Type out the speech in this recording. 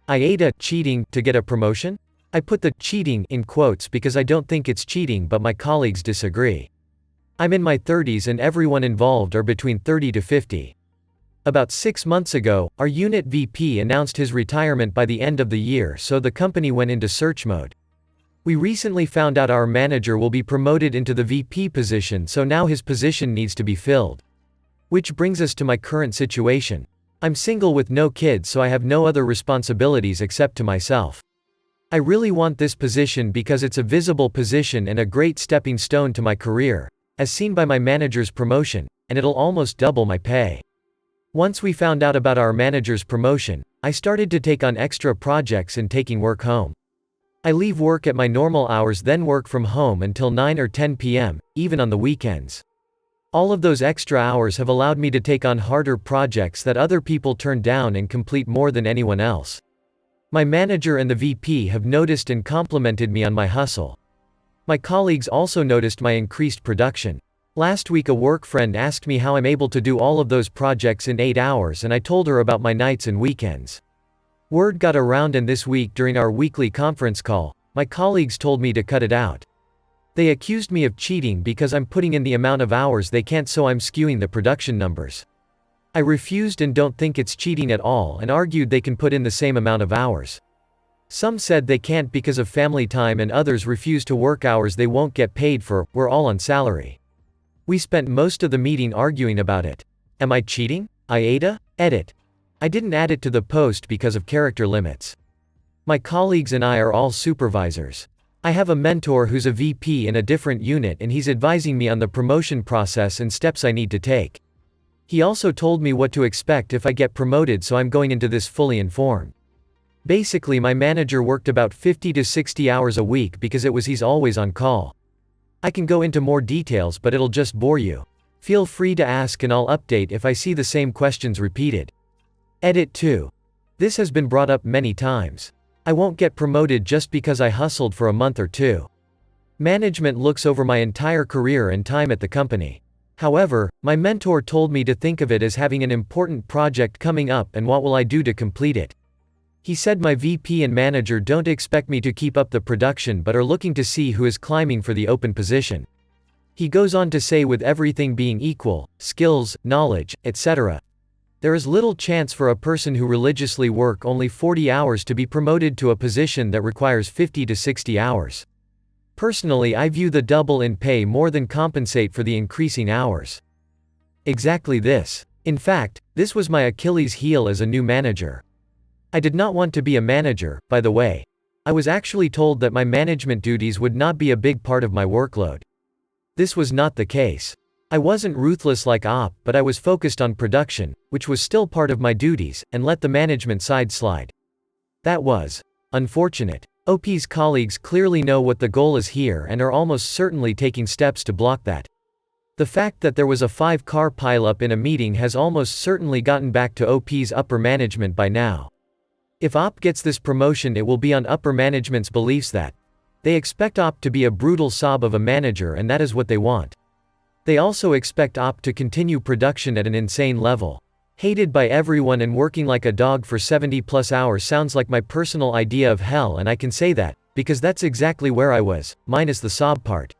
AITA cheating to get a promotion? I put the cheating in quotes because I don't think it's cheating, but my colleagues disagree. I'm in my 30s and everyone involved are between 30 to 50. About 6 months ago, our unit VP announced his retirement by the end of the year, so the company went into search mode. We recently found out our manager will be promoted into the VP position, so now his position needs to be filled. Which brings us to my current situation. I'm single with no kids, so I have no other responsibilities except to myself. I really want this position because it's a visible position and a great stepping stone to my career, as seen by my manager's promotion, and it'll almost double my pay. Once we found out about our manager's promotion, I started to take on extra projects and taking work home. I leave work at my normal hours, then work from home until 9 or 10 p.m., even on the weekends. All of those extra hours have allowed me to take on harder projects that other people turn down and complete more than anyone else. My manager and the VP have noticed and complimented me on my hustle. My colleagues also noticed my increased production. Last week a work friend asked me how I'm able to do all of those projects in 8 hours, and I told her about my nights and weekends. Word got around, and this week during our weekly conference call, my colleagues told me to cut it out. They accused me of cheating because I'm putting in the amount of hours they can't, so I'm skewing the production numbers. I refused and don't think it's cheating at all, and argued they can put in the same amount of hours. Some said they can't because of family time, and others refused to work hours they won't get paid for. We're all on salary. We spent most of the meeting arguing about it. Am I cheating? AITA? Edit. I didn't add it to the post because of character limits. My colleagues and I are all supervisors. I have a mentor who's a VP in a different unit, and he's advising me on the promotion process and steps I need to take. He also told me what to expect if I get promoted, so I'm going into this fully informed. Basically, my manager worked about 50 to 60 hours a week because he's always on call. I can go into more details, but it'll just bore you. Feel free to ask and I'll update if I see the same questions repeated. Edit 2. This has been brought up many times. I won't get promoted just because I hustled for a month or two. Management looks over my entire career and time at the company. However, my mentor told me to think of it as having an important project coming up and what will I do to complete it. He said my VP and manager don't expect me to keep up the production but are looking to see who is climbing for the open position. He goes on to say, with everything being equal, skills, knowledge, etc., there is little chance for a person who religiously work only 40 hours to be promoted to a position that requires 50 to 60 hours. Personally, I view the double in pay more than compensate for the increasing hours. Exactly this. In fact, this was my Achilles heel as a new manager. I did not want to be a manager, by the way. I was actually told that my management duties would not be a big part of my workload. This was not the case. I wasn't ruthless like OP, but I was focused on production, which was still part of my duties, and let the management side slide. That was unfortunate. OP's colleagues clearly know what the goal is here and are almost certainly taking steps to block that. The fact that there was a 5-car pileup in a meeting has almost certainly gotten back to OP's upper management by now. If OP gets this promotion, it will be on upper management's beliefs that they expect OP to be a brutal sob of a manager, and that is what they want. They also expect OP to continue production at an insane level. Hated by everyone and working like a dog for 70+ hours sounds like my personal idea of hell, and I can say that, because that's exactly where I was, minus the sob part.